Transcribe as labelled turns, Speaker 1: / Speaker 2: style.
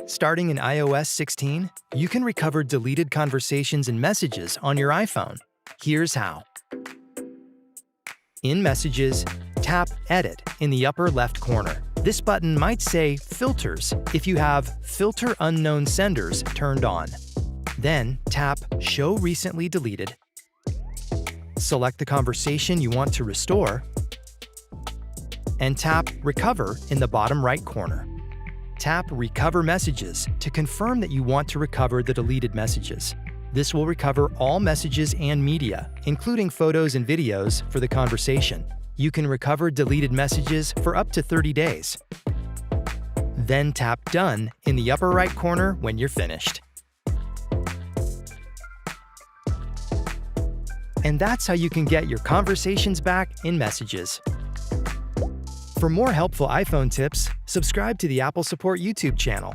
Speaker 1: Starting in iOS 16, you can recover deleted conversations and messages on your iPhone. Here's how. In Messages, tap Edit in the upper left corner. This button might say Filters if you have Filter Unknown Senders turned on. Then tap Show Recently Deleted. Select the conversation you want to restore, and tap Recover in the bottom right corner. Tap Recover Messages to confirm that you want to recover the deleted messages. This will recover all messages and media, including photos and videos, for the conversation. You can recover deleted messages for up to 30 days. Then tap Done in the upper right corner when you're finished. And that's how you can get your conversations back in Messages. For more helpful iPhone tips, subscribe to the Apple Support YouTube channel.